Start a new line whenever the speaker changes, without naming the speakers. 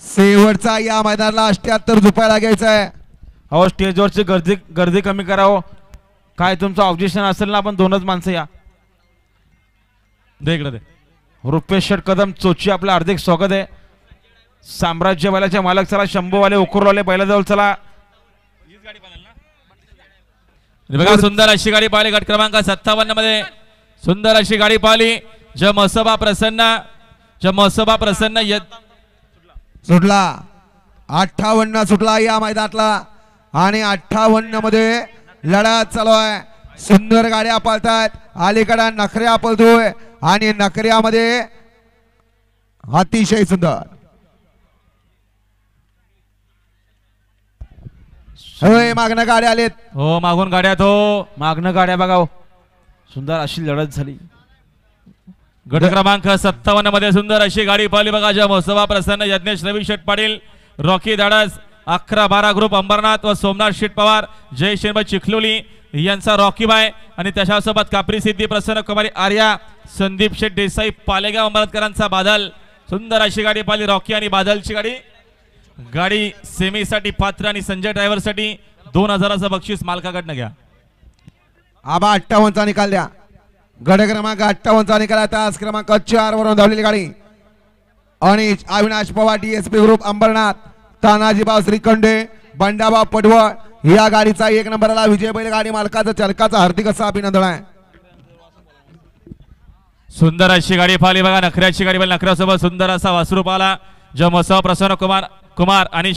शेवटचा या मैदानाला 78 रुपयाला घ्यायचा आहे.
अहो स्टेजवरची गर्दी कमी करावं. काय तुमचं ऑब्जेक्शन असेल ना, आपण दोनच माणसं या. दे इकडे दे. रुपेश शेठ कदम चोची आपलं हार्दिक स्वागत आहे. साम्राज्य बैलाचे मालक चला, शंभूवाले उकरवाले बैलाजवळ चला.
बघा सुंदर अशी गाडी पाहिली गट क्रमांक 57 मध्ये. सुंदर अशी गाडी पाहिली. जमसभा प्रसन्न
सुटला 58 सुटला या मैदानातला आणि 58 मध्ये लढा चालू आहे. सुंदर गाड्या पळतात. अलीकडे नखऱ्या पळतोय आणि नखऱ्यामध्ये अतिशय सुंदर मागणं गाड्या आलेत.
हो मागून गाड्यात. हो
मागणं गाड्या बघा. सुंदर अशी लढत झाली.
गट क्रमांक 57 मध्ये सुंदर अशी गाडी पाहिली बघा. जमसभा प्रसन्न यज्ञेश रवी शेठ पाटील, रॉकी धाडस, 11-12 ग्रुप अंबरनाथ व सोमनाथ शेठ पवार, जय शेनबाई चिखलोली यांचा रॉकी बाय आणि त्याच्यासोबत कापरी सिद्धी प्रसन्न कुमारी आर्या, संदीप शेठ देसाई पालेगाव अंबरनाथकरांचा बादल. सुंदर अशी गाडी पाहिली रॉकी आणि बादलची गाडी सेमीसाठी पात्र आणि संजय ड्रायव्हर साठी 2000चं बक्षीस मालकाकडनं घ्या.
आबा 58चा निकाल द्या. गट क्रमांक 58चा निकाल. तास क्रमांक 4 वरून धावलेली गाडी आणि अविनाश पवार DSP ग्रुप अंबरनाथ, तानाजीबाव श्रीखंडे, बंडाबाव पटवळ या गाडीचा 1 नंबरला विजय बैल गाडी मालकाचं चलकाचं हार्दिक असं अभिनंदन आहे.
सुंदर अशी गाडी पाहिली बघा. नखऱ्याची गाडी बैल नखऱ्यासोबत सुंदर असा वासरू पाला. जमसभा प्रसन्न कुमार आणि